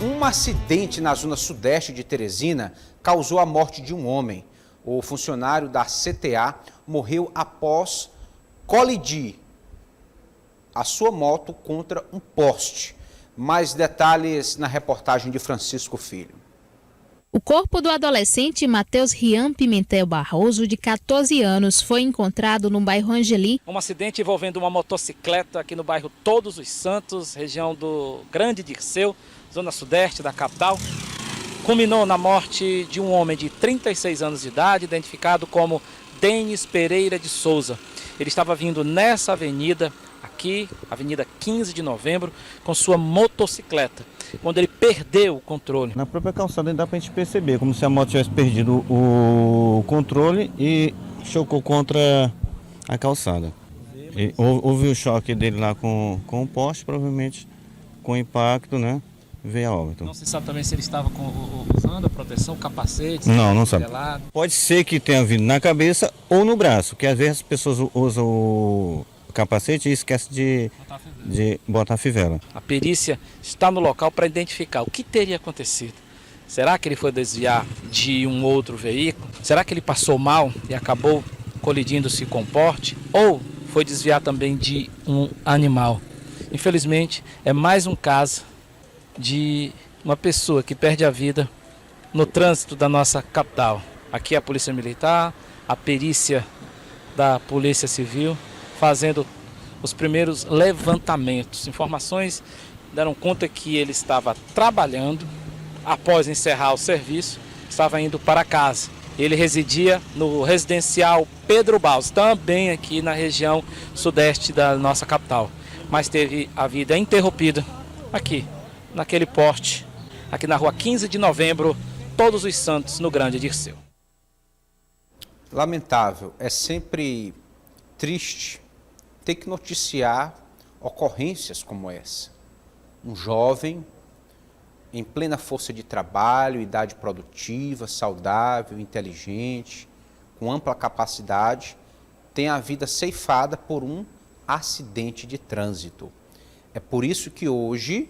Um acidente na zona sudeste de Teresina causou a morte de um homem. O funcionário da CTA morreu após colidir a sua moto contra um poste. Mais detalhes na reportagem de Francisco Filho. O corpo do adolescente Matheus Rian Pimentel Barroso, de 14 anos, foi encontrado no bairro Angeli. Um acidente envolvendo uma motocicleta aqui no bairro Todos os Santos, região do Grande Dirceu, zona sudeste da capital. Culminou na morte de um homem de 36 anos de idade, identificado como Denis Pereira de Souza. Ele estava vindo nessa avenida, aqui, Avenida 15 de Novembro, com sua motocicleta, quando ele perdeu o controle. Na própria calçada dá para a gente perceber, como se a moto tivesse perdido o controle e chocou contra a calçada. E houve o choque dele lá com o poste, provavelmente com impacto, né? Veio a óbito. Não se sabe também se ele estava usando a proteção, capacete. Não sabe. Pode ser que tenha vindo na cabeça ou no braço, que às vezes as pessoas usam o capacete e esquecem de botar a fivela. A perícia está no local para identificar o que teria acontecido. Será que ele foi desviar de um outro veículo? Será que ele passou mal e acabou colidindo-se com o poste? Ou foi desviar também de um animal? Infelizmente, é mais um caso de uma pessoa que perde a vida no trânsito da nossa capital. Aqui a Polícia Militar, a perícia da Polícia Civil, fazendo os primeiros levantamentos. Informações deram conta que ele estava trabalhando, após encerrar o serviço, estava indo para casa. Ele residia no residencial Pedro Baus, também aqui na região sudeste da nossa capital. Mas teve a vida interrompida aqui, naquele poste, aqui na rua 15 de Novembro, Todos os Santos, no Grande Dirceu. Lamentável, é sempre triste ter que noticiar ocorrências como essa. Um jovem em plena força de trabalho, idade produtiva, saudável, inteligente, com ampla capacidade, tem a vida ceifada por um acidente de trânsito. É por isso que hoje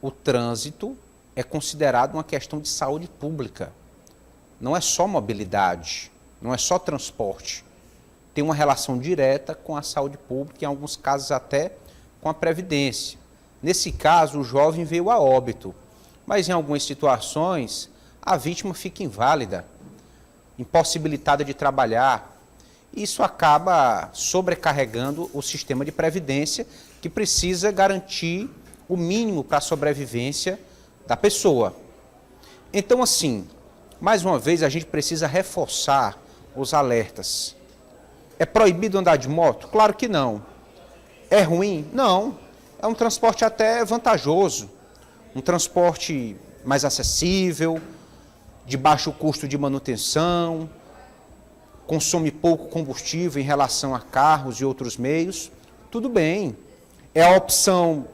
o trânsito é considerado uma questão de saúde pública. Não é só mobilidade, não é só transporte. Tem uma relação direta com a saúde pública, em alguns casos até com a previdência. Nesse caso, o jovem veio a óbito, mas em algumas situações a vítima fica inválida, impossibilitada de trabalhar. Isso acaba sobrecarregando o sistema de previdência, que precisa garantir o mínimo para a sobrevivência da pessoa. Então, assim, mais uma vez a gente precisa reforçar os alertas. É proibido andar de moto? Claro que não. É ruim? Não. É um transporte até vantajoso, um transporte mais acessível, de baixo custo de manutenção, consome pouco combustível em relação a carros e outros meios. Tudo bem. É a opção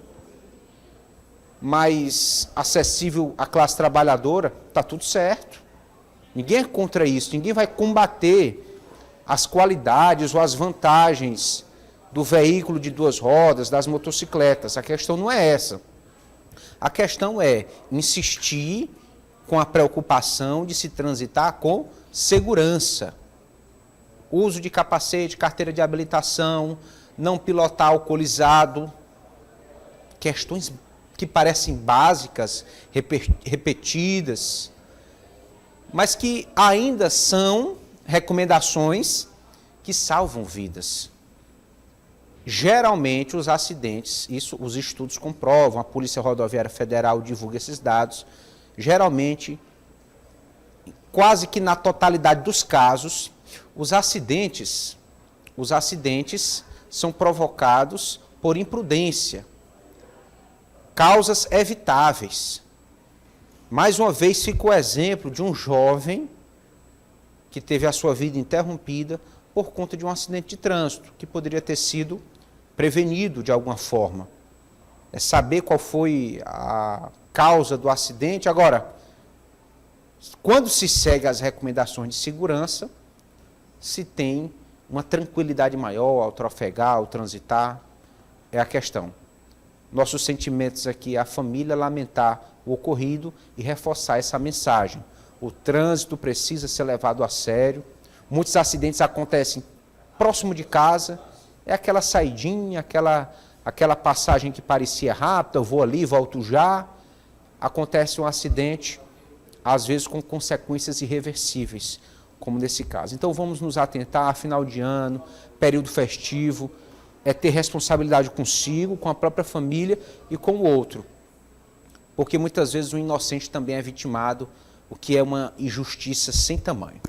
mais acessível à classe trabalhadora, está tudo certo. Ninguém é contra isso, ninguém vai combater as qualidades ou as vantagens do veículo de duas rodas, das motocicletas. A questão não é essa. A questão é insistir com a preocupação de se transitar com segurança. Uso de capacete, carteira de habilitação, não pilotar alcoolizado. Questões que parecem básicas, repetidas, mas que ainda são recomendações que salvam vidas. Geralmente os acidentes, isso os estudos comprovam, a Polícia Rodoviária Federal divulga esses dados, geralmente, quase que na totalidade dos casos, os acidentes são provocados por imprudência, causas evitáveis. Mais uma vez fica o exemplo de um jovem que teve a sua vida interrompida por conta de um acidente de trânsito, que poderia ter sido prevenido de alguma forma. É saber qual foi a causa do acidente. Agora, quando se segue as recomendações de segurança, se tem uma tranquilidade maior ao trafegar, ao transitar, é a questão. Nossos sentimentos aqui à família, lamentar o ocorrido e reforçar essa mensagem. O trânsito precisa ser levado a sério. Muitos acidentes acontecem próximo de casa, é aquela saidinha, aquela passagem que parecia rápida, eu vou ali, volto já. Acontece um acidente, às vezes com consequências irreversíveis, como nesse caso. Então vamos nos atentar, final de ano, período festivo, é ter responsabilidade consigo, com a própria família e com o outro. Porque muitas vezes o inocente também é vitimado, o que é uma injustiça sem tamanho.